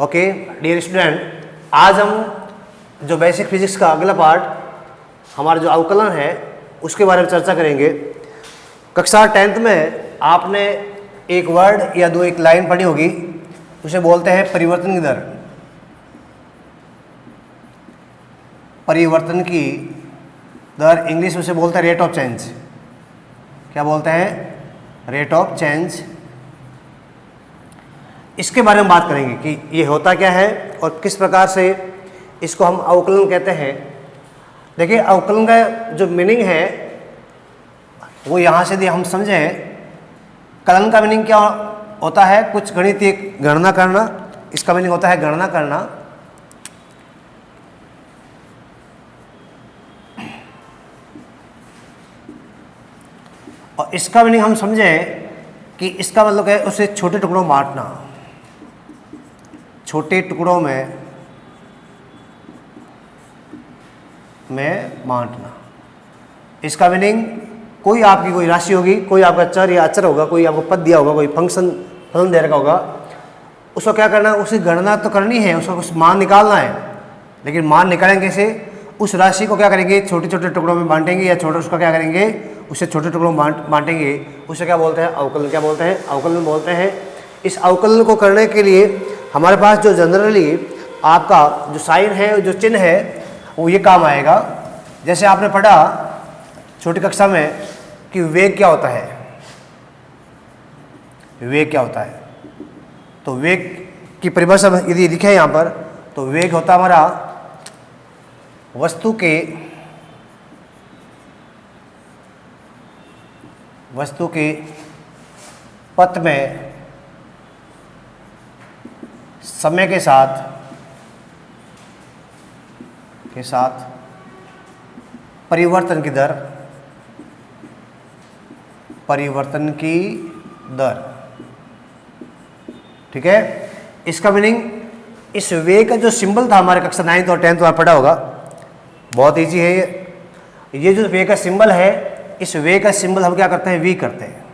Okay dear student, आज हम जो बेसिक फिजिक्स का अगला पार्ट हमारा जो अवकलन है उसके बारे में चर्चा करेंगे। कक्षा 10th में आपने एक वर्ड या एक लाइन पढ़ी होगी, उसे बोलते हैं परिवर्तन की दर। परिवर्तन की दर इंग्लिश में उसे बोलते हैं रेट ऑफ चेंज। क्या बोलते हैं? Rate of change. इसके बारे में बात करेंगे कि ये होता क्या है और किस प्रकार से इसको हम अवकलन कहते हैं। देखिए, अवकलन का जो मीनिंग है वो यहाँ से हम समझें। कलन का मीनिंग क्या होता है? कुछ गणितीय गणना करना। इसका मीनिंग होता है गणना करना। और इसका मीनिंग हम समझें कि इसका मतलब है उसे छोटे टुकड़ों में बांटना। छोटे टुकड़ों में बांटना। इसका मीनिंग कोई आपकी कोई राशि होगी, कोई आपका चर या अचर होगा, कोई आपको पद दिया होगा, कोई फंक्शन दे रखा होगा, उसको क्या करना है? उसकी गणना तो करनी है, उसका कुछ मान निकालना है। लेकिन मान निकालेंगे कैसे? उस राशि को क्या करेंगे? छोटे छोटे टुकड़ों में बांटेंगे, या छोटे उसका क्या करेंगे? उसे छोटे टुकड़ों में बांटेंगे। उसे क्या बोलते हैं? अवकलन। क्या बोलते हैं? अवकलन बोलते हैं। इस अवकलन को करने के लिए हमारे पास जो जनरली आपका जो साइन है, जो चिन्ह है, वो ये काम आएगा। जैसे आपने पढ़ा छोटी कक्षा में कि वेग क्या होता है। वेग क्या होता है? तो वेग की परिभाषा यदि लिखे यहाँ पर, तो वेग होता हमारा वस्तु के पथ में समय के साथ परिवर्तन की दर। ठीक है। इसका मीनिंग, इस वे का जो सिंबल था हमारे कक्षा 9th और 10th में पढ़ा होगा, बहुत इजी है ये जो वे का सिंबल है, इस वे का सिंबल हम क्या करते हैं? वी करते हैं।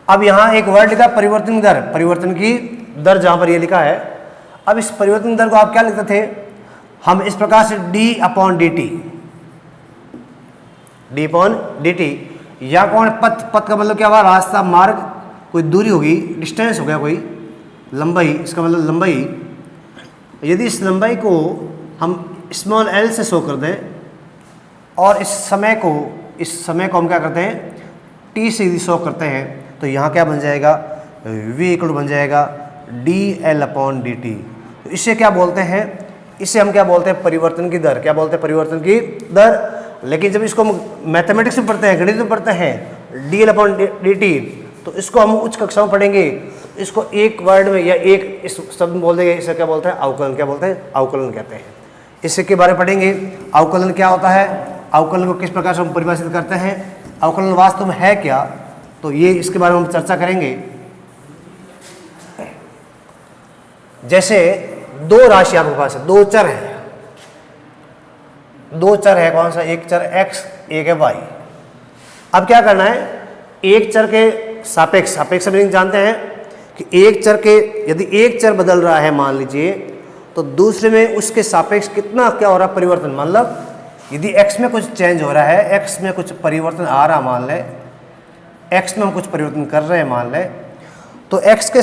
अब यहाँ एक वर्ड लिखा परिवर्तन की दर। परिवर्तन की दर जहाँ पर ये लिखा है, अब इस परिवर्तन दर को आप क्या लिखते थे? हम इस प्रकार से d/dt, या कौन? पथ का मतलब क्या हुआ? रास्ता, मार्ग, कोई दूरी होगी, डिस्टेंस हो गया, कोई लंबाई। इसका मतलब लंबाई। यदि इस लंबाई को हम स्मॉल l से शो कर दें और इस समय को हम क्या करते हैं? t से यदि शो करते हैं, तो यहाँ क्या बन जाएगा? v इक्वल बन जाएगा dl/dt। तो इसे क्या बोलते हैं? इसे हम क्या बोलते हैं? परिवर्तन की दर। क्या बोलते हैं? परिवर्तन की दर। लेकिन जब इसको मैथमेटिक्स में पढ़ते हैं, गणित में पढ़ते हैं, dl/dt, तो इसको हम उच्च कक्षा में पढ़ेंगे। इसको एक वर्ड में या एक इस शब्द में बोल देंगे, इसे क्या बोलते हैं? अवकलन। क्या बोलते हैं? अवकलन कहते हैं। इसके के बारे में पढ़ेंगे। अवकलन क्या होता है, अवकलन को किस प्रकार से हम परिभाषित करते हैं, अवकलन वास्तव में है क्या, तो ये इसके बारे में हम चर्चा करेंगे। जैसे दो राशि आपके पास है, दो चर है। कौन सा? एक चर x, एक है y। अब क्या करना है? एक चर के सापेक्ष मीनिंग जानते हैं कि एक चर के, यदि एक चर बदल रहा है मान लीजिए, तो दूसरे में उसके सापेक्ष कितना क्या हो रहा है? परिवर्तन। मतलब यदि x में कुछ चेंज हो रहा है, x में कुछ परिवर्तन आ रहा मान लें, x में हम कुछ परिवर्तन कर रहे हैं मान लें, तो x के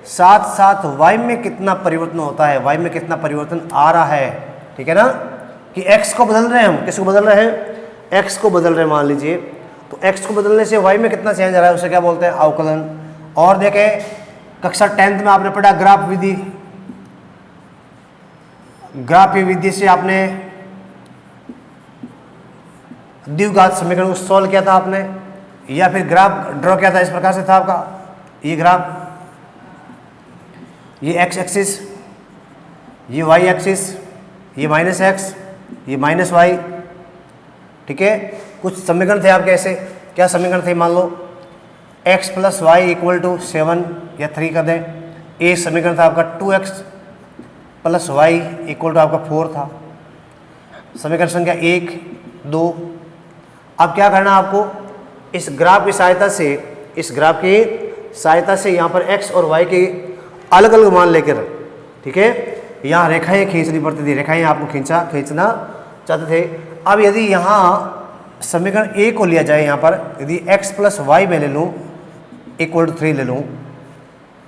साथ साथ y में कितना परिवर्तन होता है? y में कितना परिवर्तन आ रहा है? ठीक है ना, कि x को बदल रहे हैं हम। किसको बदल रहे हैं? x को बदल रहे हैं मान लीजिए। तो x को बदलने से y में कितना चेंज आ रहा है, उसे क्या बोलते हैं? अवकलन। और देखें, कक्षा 10th में आपने पढ़ा ग्राफ विधि। ग्राफ विधि से आपने द्विघात समीकरण को सॉल्व किया था आपने, या फिर ग्राफ ड्रॉ किया था। इस प्रकार से था आपका ये ग्राफ, ये x एक्सिस, ये y एक्सिस, ये -x, ये -y। ठीक है। कुछ समीकरण थे आपके ऐसे। क्या समीकरण थे? मान लो x + y = 7 या 3 कर दें। एक समीकरण था आपका 2x + y = आपका 4 था। समीकरण संख्या 1, 2। अब क्या करना आपको? इस ग्राफ की सहायता से, यहाँ पर x और y की अलग अलग मान लेकर, ठीक है। यहाँ रेखाएं खींचनी पड़ती थी, रेखाएं आपको खींचना चाहते थे। अब यदि यहाँ समीकरण ए को लिया जाए, यहाँ पर यदि x + y में ले लूँ = 3 ले लूँ,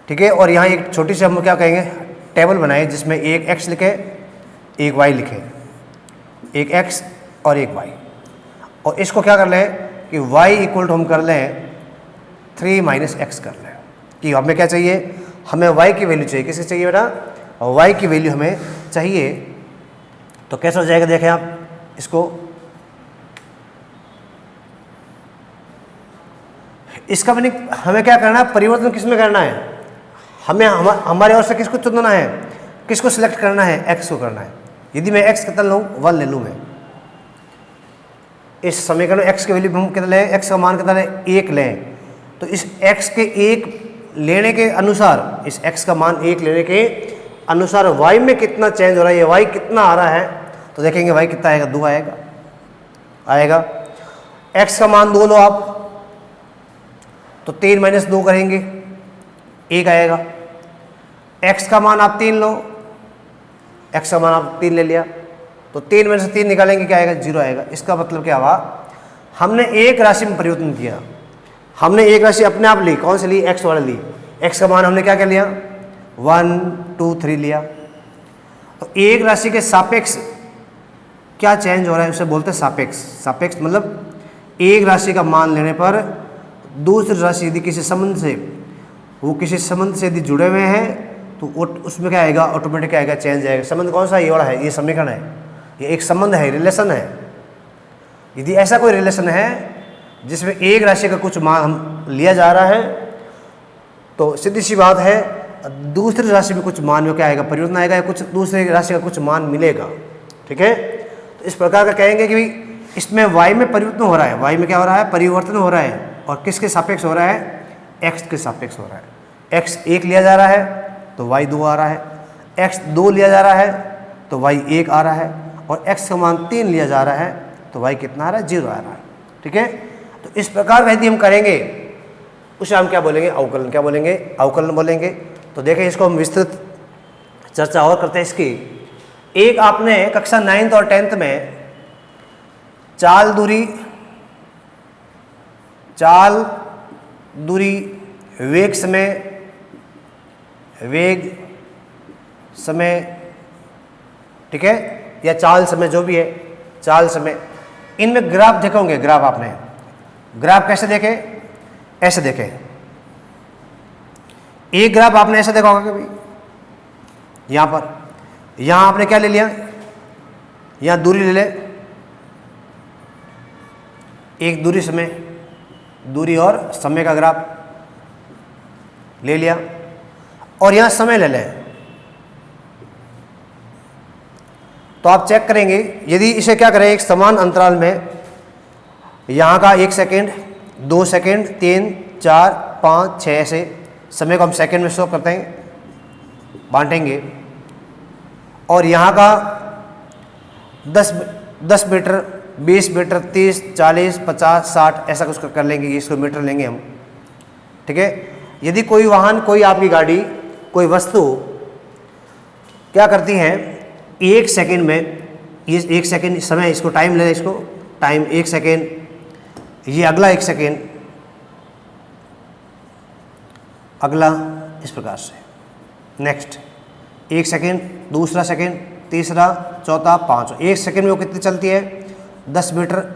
ठीक है। और यहाँ एक छोटी सी हम क्या कहेंगे टेबल बनाए जिसमें एक x लिखे एक y लिखे, एक x और एक y, और इसको क्या कर लें कि y = हम कर लें 3 - x कर लें कि हमें क्या चाहिए, हमें y की वैल्यू चाहिए। किसकी चाहिए बेटा, y की वैल्यू हमें चाहिए। तो कैसे हो जाएगा, देखें आप इसको, इसका मीनिंग हमें क्या करना है, परिवर्तन किसमें करना है, हमें हमारे ओर से किसको चुनना है, किसको सिलेक्ट करना है, x को करना है। यदि मैं x कितना लूँ 1 ले लूँ, मैं इस समीकरण में x की वैल्यू हम कितना लें, x का मान कितना लें 1 लें, तो इस x के 1 लेने के अनुसार, इस x का मान 1 लेने के अनुसार y में कितना चेंज हो रहा है, ये y कितना आ रहा है, तो देखेंगे y कितना आएगा, 2 आएगा। x का मान 2 लो आप, तो 3 - 2 करेंगे 1 आएगा। x का मान आप 3 लो, x का मान आप 3 ले लिया, तो 3 में से 3 निकालेंगे क्या आएगा, 0 आएगा। इसका मतलब क्या हुआ, हमने एक राशि में परिवर्तन किया, हमने एक राशि अपने आप ली, कौन सी ली, x वाला ली। x का मान हमने क्या क्या लिया, 1 2 3 लिया। तो एक राशि के सापेक्ष क्या चेंज हो रहा है उसे बोलते हैं सापेक्ष। सापेक्ष मतलब एक राशि का मान लेने पर दूसरी राशि यदि किसी संबंध से, वो किसी संबंध से यदि जुड़े हुए हैं तो उसमें क्या आएगा, ऑटोमेटिक आएगा, चेंज आएगा। संबंध कौन सा, ये वाला है, ये समीकरण है, ये एक संबंध है, रिलेशन है। यदि ऐसा कोई रिलेशन है जिसमें एक राशि का कुछ मान लिया जा रहा है, तो सीधी सी बात है दूसरी राशि में कुछ मान में क्या आएगा, परिवर्तन आएगा, या कुछ दूसरी राशि का कुछ मान मिलेगा, ठीक है। तो इस प्रकार का कहेंगे कि इसमें y में परिवर्तन हो रहा है, y में क्या हो रहा है, परिवर्तन हो रहा है, और किसके सापेक्ष हो रहा है, x के सापेक्ष हो रहा है। x 1 लिया जा रहा है तो y 2 आ रहा है, x 2 लिया जा रहा है तो y 1 आ रहा है, और x का मान 3 लिया जा रहा है तो y कितना आ रहा है, 0 आ रहा है, ठीक है। तो इस प्रकार यदि हम करेंगे उसे हम क्या बोलेंगे, अवकलन। क्या बोलेंगे, अवकलन बोलेंगे। तो देखें इसको हम विस्तृत चर्चा और करते हैं इसकी। एक आपने कक्षा 9th और 10th में चाल दूरी वेग समय, ठीक है, या चाल समय, जो भी है, चाल समय, इनमें ग्राफ देखे होंगे। ग्राफ आपने, ग्राफ कैसे देखे, ऐसे देखे। एक ग्राफ आपने ऐसे देखा होगा कभी, यहां पर, यहां आपने क्या ले लिया, यहां दूरी ले ले, एक दूरी और समय का ग्राफ ले लिया, और यहां समय ले लें। तो आप चेक करेंगे, यदि इसे क्या करें, एक समान अंतराल में, यहाँ का 1 सेकेंड, 2 सेकेंड, 3 4 5 6, ऐसे समय को हम सेकेंड में शो करते हैं, बांटेंगे, और यहाँ का 10 मीटर, 20 मीटर, 30 40 50 60 ऐसा कुछ कर लेंगे, इसको मीटर लेंगे हम, ठीक है। यदि कोई वाहन, कोई आपकी गाड़ी, कोई वस्तु क्या करती है, 1 सेकेंड में, ये 1 सेकेंड समय, इसको टाइम ले, इसको टाइम 1 सेकेंड, ये अगला 1 सेकेंड, अगला, इस प्रकार से नेक्स्ट 1 सेकेंड, दूसरा सेकेंड, तीसरा, चौथा, पाँचवा। 1 सेकेंड में वो कितनी चलती है, 10 मीटर,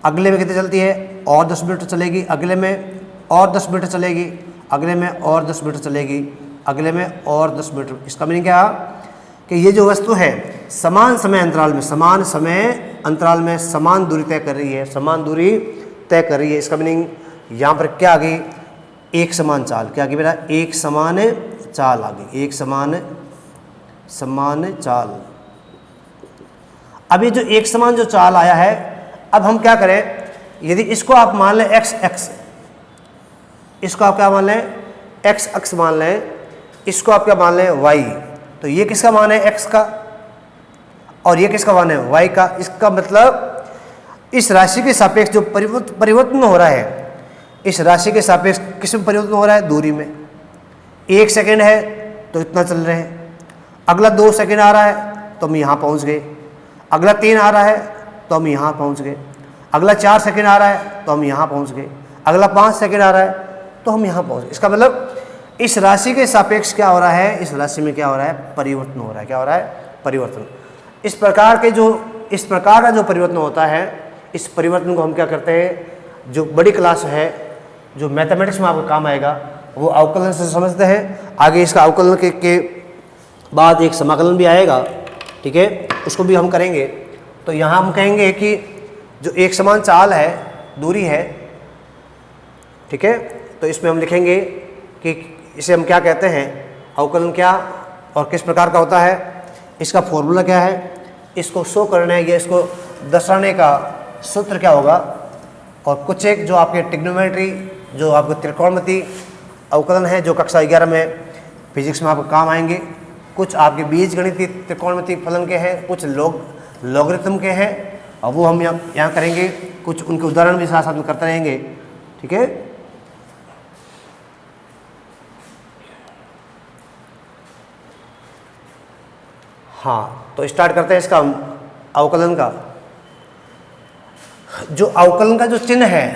अगले में कितनी चलती है, और 10 मीटर चलेगी, अगले में और 10 मीटर चलेगी, अगले में और 10 मीटर चलेगी, अगले में और 10 मीटर। इसका मीनिंग क्या कि ये जो वस्तु है समान समय अंतराल में, समान दूरी तय कर रही है, समान दूरी तय कर रही है। इसका मीनिंग यहाँ पर क्या आ गई, एक समान चाल। क्या आ गई बेटा, एक समान चाल आ गई, एक समान चाल। अभी जो एक समान जो चाल आया है, अब हम क्या करें, यदि इसको आप मान लें x अक्ष, इसको आप क्या मान लें, x अक्ष मान लें, इसको आप क्या मान लें, y, तो ये किसका मान है, x का, और ये किसका मान है, y का। इसका मतलब इस राशि के सापेक्ष जो परिवर्तन हो रहा है, इस राशि के सापेक्ष किस में परिवर्तन हो रहा है, दूरी में। 1 सेकेंड है तो इतना चल रहे हैं। अगला 2 सेकंड आ रहा है तो हम यहाँ पहुँच गए। अगला 3 आ रहा है तो हम यहाँ पहुँच गए। अगला 4 सेकंड आ रहा है तो हम यहाँ पहुँच गए। अगला 5 सेकंड आ रहा है तो हम यहाँ पहुँच गए। इसका मतलब इस राशि के सापेक्ष क्या हो रहा है, इस राशि में क्या हो रहा है, परिवर्तन हो रहा है। क्या हो रहा है, परिवर्तन। इस प्रकार का जो परिवर्तन होता है, इस परिवर्तन को हम क्या करते हैं, जो बड़ी क्लास है, जो मैथमेटिक्स में आपको काम आएगा, वो अवकलन से समझते हैं। आगे इसका अवकलन के बाद एक समाकलन भी आएगा, ठीक है, उसको भी हम करेंगे। तो यहाँ हम कहेंगे कि जो एक समान चाल है, दूरी है, ठीक है, तो इसमें हम लिखेंगे कि इसे हम क्या कहते हैं, अवकलन क्या और किस प्रकार का होता है, इसका फॉर्मूला क्या है, इसको शो करने या इसको दर्शाने का सूत्र क्या होगा, और कुछ एक जो आपके ट्रिग्नोमेट्री, जो आपको त्रिकोणमिति अवकलन है, जो कक्षा 11 में फिजिक्स में आपको काम आएंगे। कुछ आपके बीजगणितीय त्रिकोणमिति फलन के हैं, कुछ लॉगरिथम के हैं, और वो हम यहाँ करेंगे। कुछ उनके उदाहरण भी साथ साथ में करते रहेंगे, ठीक है। हाँ, तो स्टार्ट करते हैं इसका अवकलन का। जो अवकलन का जो चिन्ह है,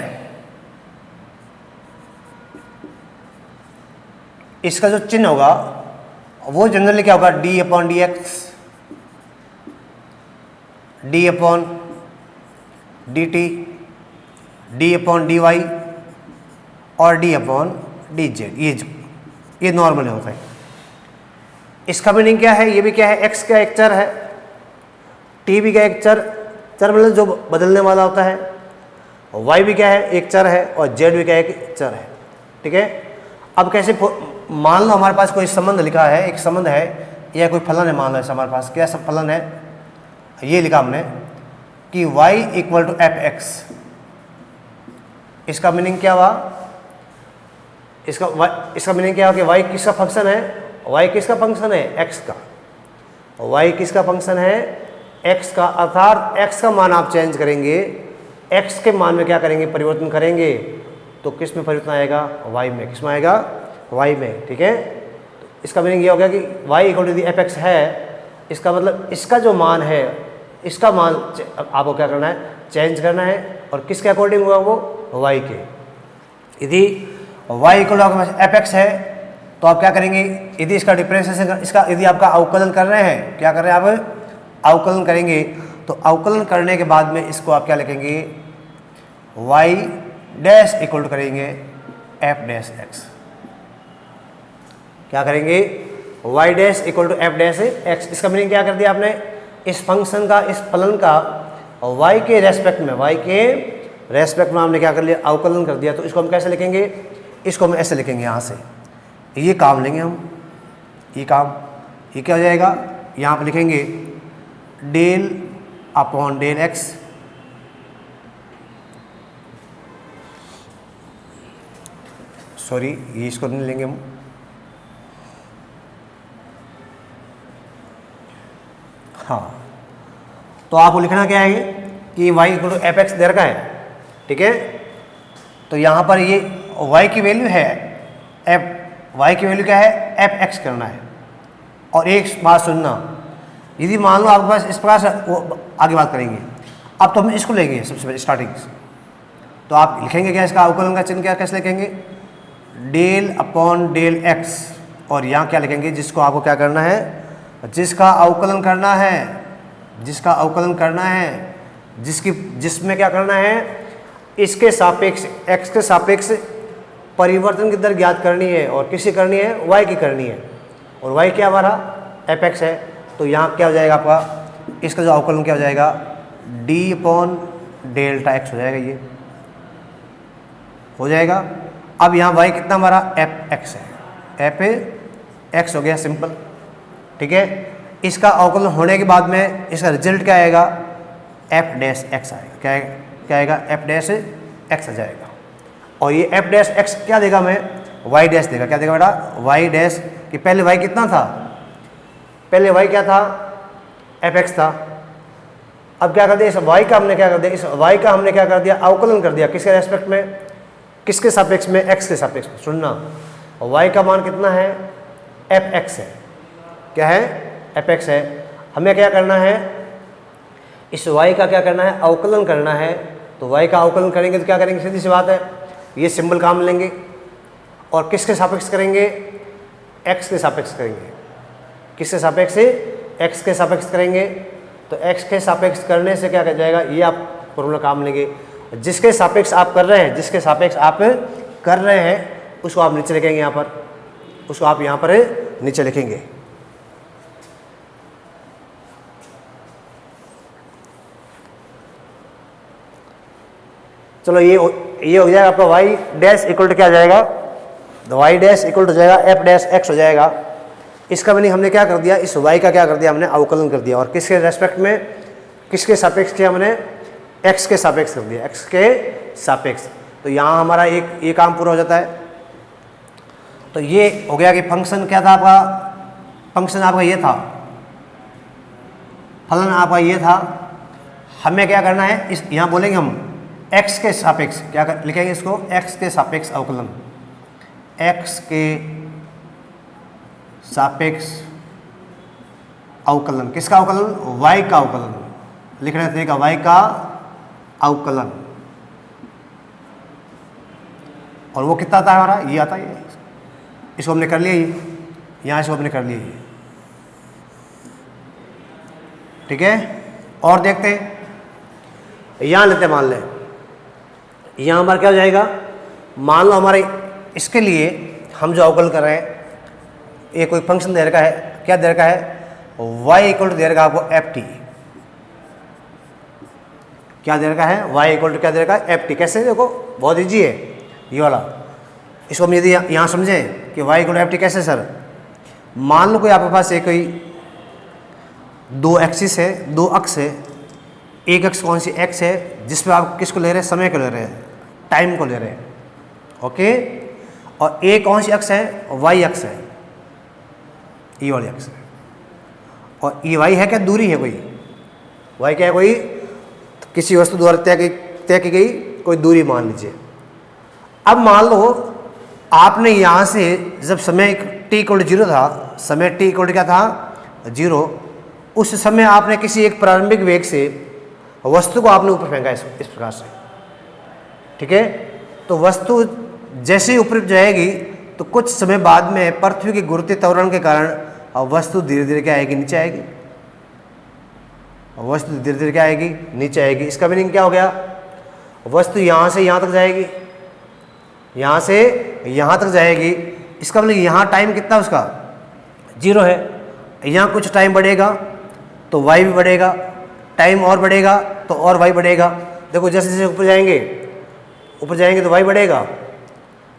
इसका जो चिन्ह होगा वो जनरली क्या होगा, d upon d x, d upon d t, d upon d y और डी अपॉन डी जेड। ये नॉर्मल होता है। इसका मीनिंग क्या है, ये भी क्या है, एक्स का एक चर है, टी भी का एक चर मतलब जो बदलने वाला होता है, वाई भी क्या है, एक चर है, और जेड भी क्या है, एक चर है, ठीक है। अब कैसे, मान लो हमारे पास कोई संबंध लिखा है, एक संबंध है या कोई फलन है, मान लो ऐसा हमारे पास क्या सब फलन है, ये लिखा हमने कि y equal to F x. इसका मीनिंग क्या हुआ, इसका मीनिंग क्या हुआ कि y किसका फंक्शन है, y किसका फंक्शन है, x का। y किसका फंक्शन है, x का, अर्थात x का मान आप चेंज करेंगे, x के मान में क्या करेंगे, परिवर्तन करेंगे, तो किस में परिवर्तन आएगा, y में। किस में आएगा, y में, ठीक है। तो इसका मीनिंग ये हो गया कि y equal to the f x है, इसका मतलब इसका जो मान है, इसका मान आपको क्या करना है, चेंज करना है, और किसके अकॉर्डिंग हुआ, वो y के। यदि y equal to F x है तो आप क्या करेंगे, यदि इसका डिफरेंशिएशन, इसका यदि आपका अवकलन कर रहे हैं, क्या कर रहे हैं आप, अवकलन करेंगे, तो अवकलन करने के बाद में इसको आप क्या लिखेंगे, y डैश इक्वल टू करेंगे एफ डैश एक्स। क्या करेंगे, y dash equal to f dash x. इसका मीनिंग क्या कर दिया आपने, इस फंक्शन का, इस फलन का y के रेस्पेक्ट में हमने क्या कर लिया, अवकलन कर दिया। तो इसको हम कैसे लिखेंगे, इसको हम ऐसे लिखेंगे, यहाँ से ये काम लेंगे हम, ये क्या हो जाएगा, यहाँ पर लिखेंगे del upon del x, sorry ये इसको नहीं लेंगे हम, हाँ। तो आपको लिखना क्या है कि y equal to F X दे रखा है, ठीक है। तो यहाँ पर ये y की वैल्यू है, y की वैल्यू क्या है, एफ एक्स करना है। और एक बात सुनना, यदि मान लो आपके पास इस प्रकार से, वो आगे बात करेंगे। अब तो हम इसको लेंगे सबसे पहले स्टार्टिंग से, तो आप लिखेंगे क्या, इसका अवकलन का चिन्ह क्या, कैसे लिखेंगे, डेल अपॉन डेल एक्स, और यहाँ क्या लिखेंगे, जिसको आपको क्या करना है, जिसका अवकलन करना है, जिसमें क्या करना है, इसके सापेक्ष, x के सापेक्ष परिवर्तन की दर ज्ञात करनी है, और किसकी करनी है, y की करनी है, और y क्या हमारा एफ एक्स है। तो यहाँ क्या हो जाएगा आपका, इसका जो अवकलन क्या हो जाएगा, d अपॉन डेल्टा x हो जाएगा, ये हो जाएगा। अब यहाँ y कितना हमारा एफ एक्स है, एफ एक्स हो गया, सिंपल, ठीक है। इसका अवकलन होने के बाद में इसका रिजल्ट क्या आएगा, एफ डैश एक्स आएगा, क्या आएगा, एफ डैश एक्स आ जाएगा। और ये एफ डैश एक्स क्या देगा हमें, वाई डैश देगा, क्या देगा बेटा, वाई डैश। कि पहले वाई कितना था, पहले वाई क्या था, एफ एक्स था। अब क्या कर दिया, इस वाई का हमने क्या कर दिया, इस वाई का हमने क्या कर दिया, अवकलन कर दिया, किसके रेस्पेक्ट में, किसके सापेक्ष में, एक्स के सापेक्ष में। सुनना, वाई का मान कितना है, एफ एक्स है। क्या है? एफ एक्स है। हमें क्या करना है? इस y का क्या करना है? अवकलन करना है। तो y का अवकलन करेंगे तो क्या करेंगे? सीधी सी बात है, ये सिंबल काम लेंगे और किसके सापेक्ष करेंगे? x के सापेक्ष करेंगे। किसके सापेक्ष? x के सापेक्ष करेंगे। तो x के सापेक्ष करने से क्या कर जाएगा? ये आप फॉर्मूला काम लेंगे। जिसके सापेक्ष आप कर रहे हैं, जिसके सापेक्ष आप कर रहे हैं उसको आप नीचे लिखेंगे, यहाँ पर उसको आप यहाँ पर नीचे लिखेंगे। चलो ये हो जाएगा आपका y डैश इक्वल टू क्या आ जाएगा? तो y डैश इक्वल टू जाएगा f डैश x हो जाएगा। इसका मीनिंग हमने क्या कर दिया? इस y का क्या कर दिया? हमने अवकलन कर दिया। और किसके रेस्पेक्ट में? किसके सापेक्ष किया? हमने x के सापेक्ष कर दिया, x के सापेक्ष। तो यहाँ हमारा एक ये काम पूरा हो जाता है। तो ये हो गया कि फंक्शन क्या था आपका? फंक्शन आपका ये था, फलन आपका ये था। हमें क्या करना है? इस यहाँ बोलेंगे हम x के सापेक्ष क्या लिखेंगे इसको? x के सापेक्ष अवकलन, x के सापेक्ष अवकलन। किसका अवकलन? y का अवकलन। लिखने का तरीका y का अवकलन। और वो कितना आता है हमारा? ये आता है। इसको हमने कर लिया, ये यहाँ इसको हमने कर लिया ये। ठीक है, और देखते हैं। यहाँ लेते हैं, मान लें यहाँ हमारा क्या हो जाएगा? मान लो हमारे इसके लिए हम जो अवकलन कर रहे हैं, ये कोई फंक्शन दे रखा है। क्या दे रखा है? y इक्वल टू दे रखा आपको एफ टी। क्या दे रखा है? y इक्वल टू क्या दे रखा है? F t. कैसे? देखो बहुत ईजी है ये वाला। इसको हम यदि यहाँ समझें कि y equal to f t कैसे सर? मान लो कोई आपके पास एक कोई दो एक्सिस है, दो अक्ष है। एक अक्ष कौन सी? x है, जिसमें आप किसको ले रहे हैं? समय को ले रहे हैं, टाइम को ले रहे हैं। ओके। और एक कौन सी अक्ष है? y अक्ष है, ये वाली अक्ष है। और ये y है क्या? दूरी है कोई। y क्या है? कोई किसी वस्तु द्वारा तय की गई कोई दूरी मान लीजिए। अब मान लो आपने यहाँ से जब समय t इक्वल टू 0 था, समय t इक्वल टू क्या था? 0। उस समय आपने किसी एक प्रारंभिक वेग से वस्तु को आपने ऊपर फेंका इस प्रकार से। ठीक है। तो वस्तु जैसे ही ऊपर जाएगी तो कुछ समय बाद में पृथ्वी की गुरुत्वीय त्वरण के कारण वस्तु धीरे धीरे क्या आएगी? नीचे आएगी। वस्तु धीरे धीरे क्या आएगी? नीचे आएगी। इसका मीनिंग क्या हो गया? वस्तु यहाँ से यहाँ तक जाएगी, यहाँ से यहाँ तक जाएगी। इसका मतलब यहाँ टाइम कितना उसका? 0 है। यहाँ कुछ टाइम बढ़ेगा तो y भी बढ़ेगा, टाइम और बढ़ेगा तो और y बढ़ेगा। देखो जैसे जैसे ऊपर जाएंगे तो y बढ़ेगा,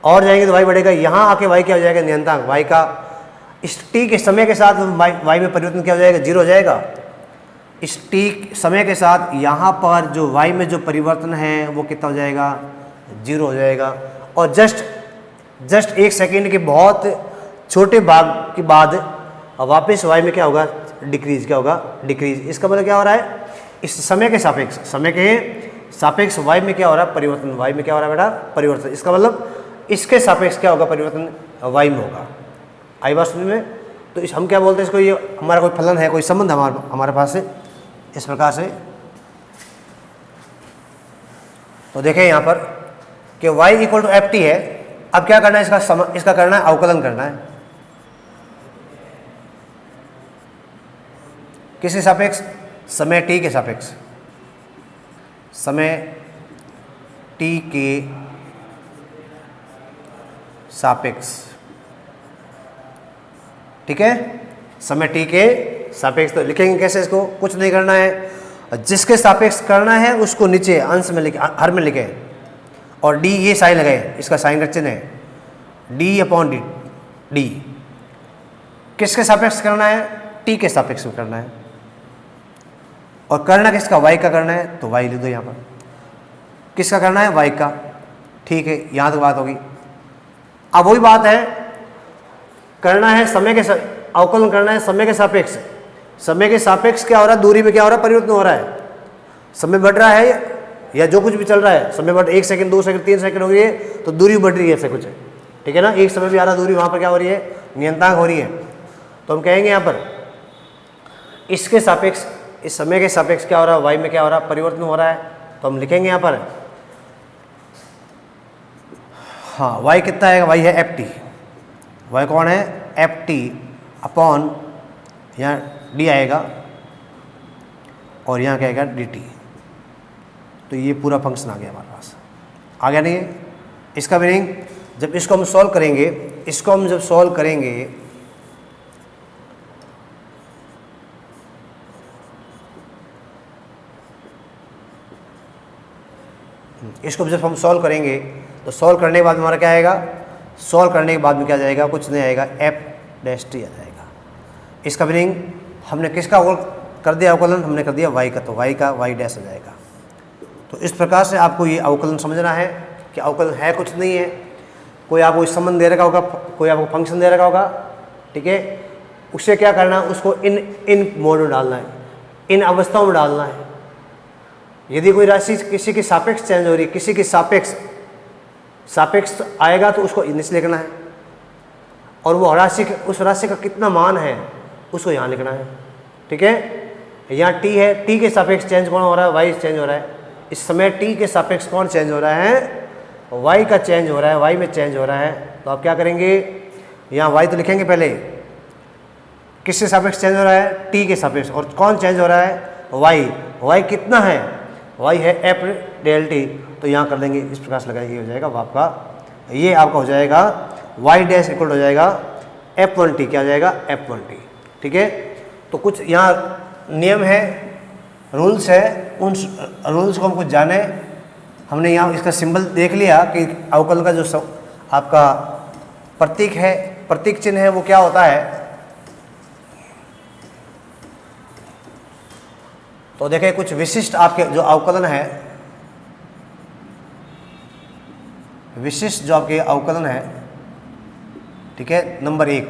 और जाएंगे तो y बढ़ेगा। यहाँ आके y क्या हो जाएगा? नियंत्रक y का इस t के समय के साथ y में परिवर्तन क्या हो जाएगा? 0 हो जाएगा। इस t समय के साथ यहाँ पर जो y में जो परिवर्तन है वो कितना हो जाएगा? 0 हो जाएगा। और जस्ट एक सेकेंड के बहुत छोटे भाग के बाद वापस y में क्या होगा? डिक्रीज। क्या होगा? डिक्रीज। इसका मतलब क्या हो रहा है? इस समय के सापेक्ष y में क्या हो रहा है? परिवर्तन। y में क्या हो रहा है बेटा? परिवर्तन। इसका मतलब इसके सापेक्ष क्या होगा? परिवर्तन y में होगा। आई बात समझ में? तो हम क्या बोलते हैं इसको? ये हमारा कोई फलन है, कोई संबंध हमारे पास से इस प्रकार से। तो देखें यहाँ पर कि y equal to f t है। अब क्या करना है? इसका करना है अवकलन करना है। किसके सापेक्ष? समय t के सापेक्ष। समय t के सापेक्ष। ठीक है, समय t के सापेक्ष। तो लिखेंगे कैसे इसको? कुछ नहीं करना है, जिसके सापेक्ष करना है उसको नीचे अंश में लिखे, हर में लिखे, और d ये साइन लगाए, इसका साइन का चिन्ह है d अपॉन d। किसके सापेक्ष करना है? t के सापेक्ष में करना है। और करना किसका? y का करना है, तो y लिख दो यहाँ पर। किसका करना है? y का। ठीक है, यहाँ तक बात होगी। अब वही बात है, करना है समय के अवकलन करना है समय के सापेक्ष। समय के सापेक्ष क्या हो रहा है? दूरी में क्या हो रहा है? परिवर्तन हो रहा है। समय बढ़ रहा है या जो कुछ भी चल रहा है, समय बढ़ 1 सेकंड 2 सेकंड 3 सेकंड हो रही है तो दूरी बढ़ रही है, ऐसे कुछ है। ठीक है ना? एक समय भी आ रहा दूरी, वहाँ पर क्या हो रही है? नियतांक हो रही है, तो हम कहेंगे यहाँ पर इसके सापेक्ष, इस समय के सापेक्ष क्या हो रहा है, y में क्या हो रहा है, परिवर्तन हो रहा है। तो हम लिखेंगे यहाँ पर, हाँ y कितना आएगा, y है एफ टी, y कौन है, एफ टी अपॉन यहाँ d आएगा और यहाँ क्या आएगा डी टी। तो ये पूरा फंक्शन आ गया हमारे पास, आ गया नहीं है। इसका मीनिंग जब इसको हम सॉल्व करेंगे, इसको हम जब सॉल्व करेंगे, इसको जब हम सॉल्व करेंगे तो सॉल्व करने के बाद हमारा क्या आएगा, सॉल्व करने के बाद में क्या जाएगा, कुछ नहीं आएगा, एफ डैश टी आ जाएगा। इसका मीनिंग हमने किसका कर दिया अवकलन, हमने कर दिया y का, तो y का y डैश आ जाएगा। तो इस प्रकार से आपको ये अवकलन समझना है कि अवकलन है कुछ नहीं है, कोई आपको इस संबंध दे रखा होगा, कोई आपको फंक्शन दे रखा होगा, ठीक है, उससे क्या करना है, उसको इन मोड में डालना है, इन अवस्थाओं में डालना है। यदि कोई राशि किसी की सापेक्ष चेंज हो रही है, किसी की सापेक्ष आएगा तो उसको नीचे लिखना है, और वो राशि, उस राशि का कितना मान है उसको यहाँ लिखना है, ठीक है। यहाँ t है, t के सापेक्ष चेंज कौन हो रहा है, y चेंज हो रहा है। इस समय t के सापेक्ष कौन चेंज हो रहा है, y का चेंज हो रहा है, y में चेंज हो रहा है। तो आप क्या करेंगे, यहाँ y तो लिखेंगे पहले, किसके सापेक्ष चेंज हो रहा है, t के सापेक्ष, और कौन चेंज हो रहा है, y कितना है, y है एफ डेल टी। तो यहाँ कर देंगे इस प्रकार से लगाइए, हो जाएगा आपका, ये आपका हो जाएगा y डैश इक्वल हो जाएगा f1t, क्या हो जाएगा f1t, ठीक है। तो कुछ यहाँ नियम है, रूल्स है, उन रूल्स को हम कुछ जाने। हमने यहाँ इसका सिंबल देख लिया कि अवकलन का जो आपका प्रतीक है, प्रतीक चिन्ह है, वो क्या होता है। तो देखें कुछ विशिष्ट आपके जो अवकलन है, विशिष्ट जो आपके अवकलन है, ठीक है। नंबर 1,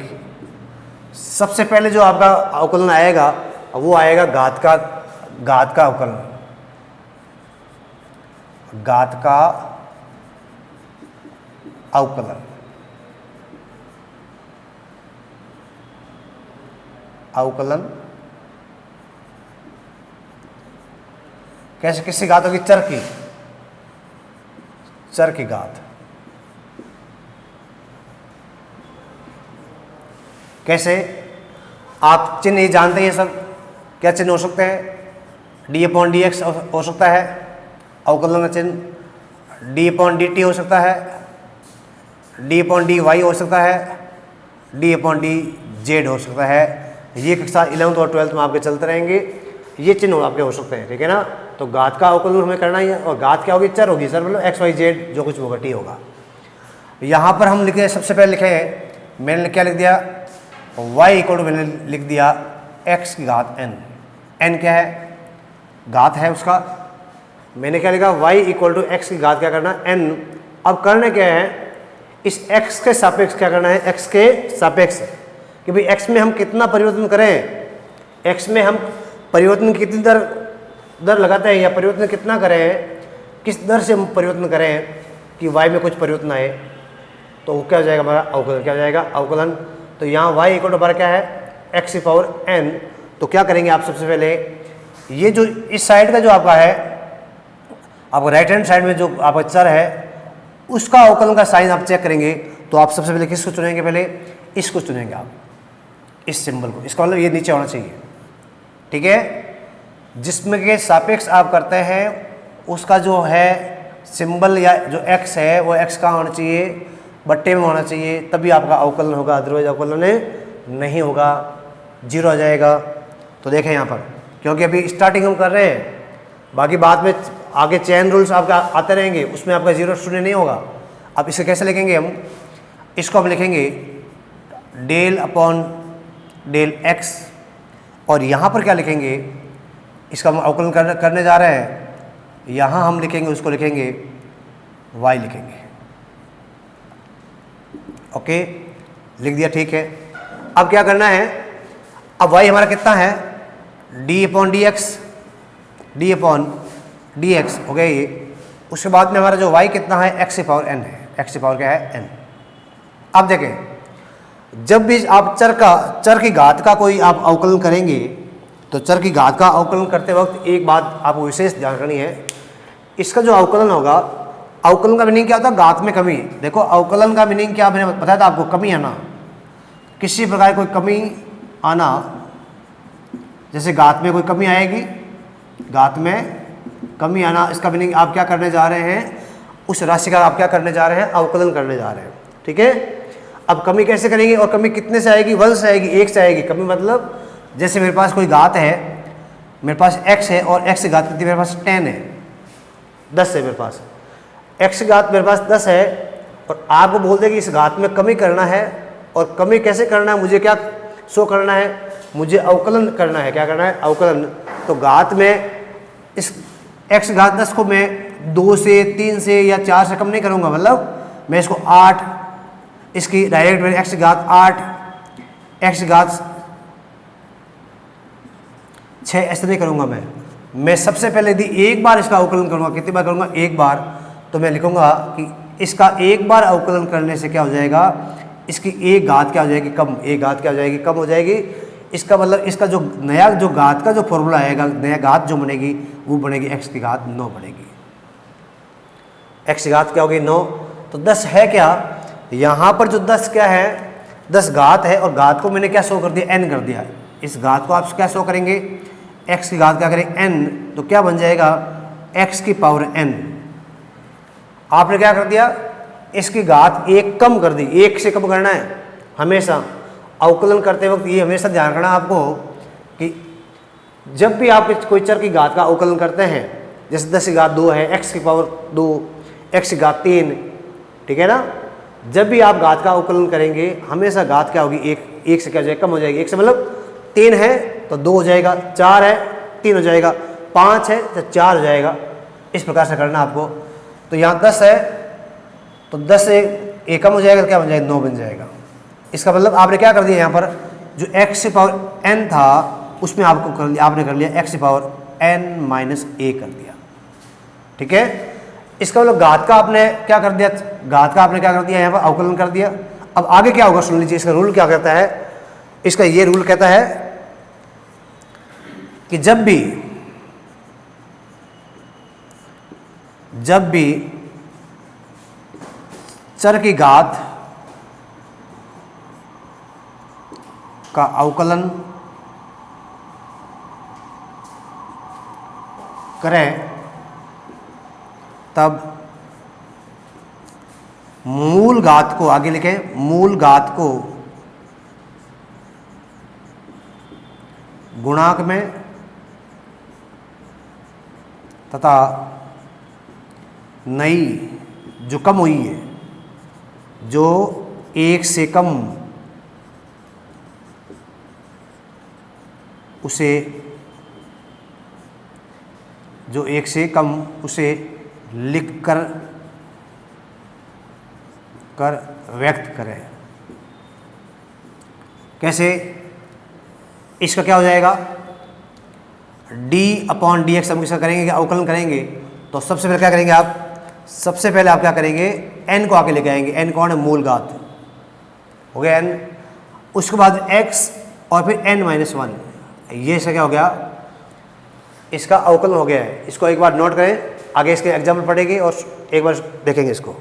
सबसे पहले जो आपका अवकलन आएगा वो आएगा घात का अवकलन, घात का अवकलन, अवकलन कैसे, किसकी घात होगी, चर की घात। कैसे, आप चिन्ह नहीं जानते हैं सब, क्या चिन्ह हो सकते हैं, डी अपॉन डी एक्स हो सकता है अवकलन का चिन्ह, डी अपॉन डी टी हो सकता है, डी अपॉन डी वाई हो सकता है, डी अपॉन डी जेड हो सकता है। ये कक्षा 11th और 12th में आपके चलते रहेंगे, ये चिन्ह आपके हो सकते हैं, ठीक है ना। तो घात का अवकलन हमें करना ही है, और घात क्या होगी, चर होगी, सर मतलब एक्स वाई जेड जो कुछ होगा टी होगा। यहाँ पर हम लिखे, सबसे पहले लिखे, मैंने क्या लिख दिया, y इक्वल टू, मैंने लिख दिया x की घात n, n क्या है, घात है उसका, मैंने क्या लिखा, y इक्वल टू x की घात क्या करना, n। अब करना क्या है, इस x के सापेक्ष क्या करना है, x के सापेक्ष, कि भाई x में हम कितना परिवर्तन करें, x में हम परिवर्तन कितनी दर लगाते हैं, या परिवर्तन कितना करें, किस दर से हम परिवर्तन करें कि y में कुछ परिवर्तन आए, तो वो क्या हो जाएगा, हमारा अवकलन क्या हो जाएगा, अवकलन। तो यहाँ y इक्वल टू हमारा क्या है, x की पावर n। तो क्या करेंगे आप, सबसे पहले ये जो इस साइड का जो आपका है, आपका राइट हैंड साइड में जो आपका चर है, उसका अवकलन का साइन आप चेक करेंगे। तो आप सबसे पहले किसको चुनेंगे, पहले इसको चुनेंगे आप, इस सिंबल को, इसका मतलब ये नीचे होना चाहिए, ठीक है। जिसमें के सापेक्ष आप करते हैं उसका जो है सिंबल या जो x है वो x का होना चाहिए, बट्टे में होना चाहिए, तभी आपका अवकलन होगा, अदरवाइज अवकलन नहीं होगा, 0 आ जाएगा। तो देखें यहाँ पर, क्योंकि अभी स्टार्टिंग हम कर रहे हैं, बाकी बाद में आगे चेन रूल्स आपका आते रहेंगे, उसमें आपका 0 शून्य नहीं होगा। अब इसे कैसे लिखेंगे हम, इसको हम लिखेंगे डेल अपॉन डेल x, और यहाँ पर क्या लिखेंगे, इसका हम अवकलन करने जा रहे हैं, यहाँ हम लिखेंगे, उसको लिखेंगे y लिखेंगे, ओके, लिख दिया, ठीक है। अब क्या करना है, अब y हमारा कितना है, d upon d x, d upon d x हो गया ये। उसके बाद में हमारा जो y कितना है, x की पावर n है, x की पावर क्या है n। अब देखें जब भी आप चर की घात का कोई आप अवकलन करेंगे तो चर की घात का अवकलन करते वक्त एक बात आपको विशेष ध्यान रखनी है, इसका जो अवकलन होगा, अवकलन का मीनिंग क्या होता है? घात में कमी। देखो अवकलन का मीनिंग क्या मैंने बताया था आपको, कमी आना, किसी प्रकार कोई कमी आना। जैसे घात में कोई कमी आएगी, घात में कमी आना, इसका मीनिंग आप क्या करने जा रहे हैं, उस राशि का आप क्या करने जा रहे हैं, अवकलन करने जा रहे हैं। ठीक है, अब कमी कैसे करेंगे और कमी कितने से आएगी? 1 से आएगी, 1 से आएगी। कमी मतलब जैसे मेरे पास कोई घात है, मेरे पास x है और x की घात कितनी, मेरे पास 10 है, 10 है मेरे पास, x की घात मेरे पास 10 है और आपको बोल दे कि इस घात में कमी करना है। और कमी कैसे करना है, मुझे क्या शो करना है, मुझे अवकलन करना है। क्या करना है? अवकलन। तो घात में इस x घात 10 को मैं 2 से 3 से या 4 से कम नहीं करूँगा, मतलब मैं इसको 8, इसकी डायरेक्ट में x घात 8, x घात 6 ऐसे नहीं करूँगा मैं सबसे पहले यदि एक बार इसका अवकलन करूँगा, कितनी बार करूँगा? एक बार। तो मैं लिखूँगा कि इसका एक बार अवकलन करने से क्या हो जाएगा, इसकी एक घात क्या हो जाएगी? कम। एक घात क्या हो जाएगी? कम हो जाएगी। इसका मतलब इसका जो नया जो घात का जो फॉर्मूला आएगा, नया घात जो बनेगी वो बनेगी x की घात 9 बनेगी। x की घात क्या होगी? 9। तो 10 है क्या, यहाँ पर जो 10 क्या है, 10 घात है और घात को मैंने क्या शो कर दिया? n कर दिया। इस घात को आप क्या शो करेंगे? x की घात क्या करें? n। तो क्या बन जाएगा? x की पावर n। आपने क्या कर दिया? इसकी घात 1 कम कर दी। 1 से कम करना है हमेशा अवकलन करते वक्त। ये हमेशा ध्यान रखना आपको कि जब भी आप कोई चर की घात का अवकलन करते हैं, जैसे 10 की घात 2 है, x की पावर 2, x की घात 3, ठीक है ना, जब भी आप घात का अवकलन करेंगे हमेशा घात क्या होगी? 1 से क्या हो जाएगा? कम हो जाएगी। 1 से मतलब 3 है तो 2 हो जाएगा, 4 है 3 हो जाएगा, 5 है तो 4 हो जाएगा। इस प्रकार से करना आपको। तो यहाँ 10 है तो 10 से 1 कम हो जाएगा तो क्या बन जाएगा? 9 बन जाएगा। इसका मतलब आपने क्या कर दिया, यहाँ पर जो x की पावर n था उसमें आपको कर लिया, आपने कर लिया x की पावर n-a कर दिया। ठीक है, इसका मतलब घात का आपने क्या कर दिया, घात का आपने क्या कर दिया, यहाँ पर अवकलन कर दिया। अब आगे क्या होगा सुन लीजिए, इसका रूल क्या कहता है, इसका ये रूल कहता है कि जब भी चर की घात का अवकलन करें तब मूल घात को, आगे लिखें, मूल घात को गुणांक में तथा नई जो कम हुई है, जो 1 से कम, उसे, जो 1 से कम उसे लिख कर व्यक्त करें। कैसे? इसका क्या हो जाएगा? d/dx हम किसका करेंगे, अवकलन करेंगे तो सबसे पहले क्या करेंगे आप, सबसे पहले आप क्या करेंगे, n को आके लेके आएंगे। n कौन है? मूल घात हो गया n। उसके बाद x और फिर n-1, ये इसका क्या हो गया, इसका अवकलन हो गया है। इसको एक बार नोट करें, आगे इसके एग्जाम्पल पढ़ेंगे और एक बार देखेंगे इसको।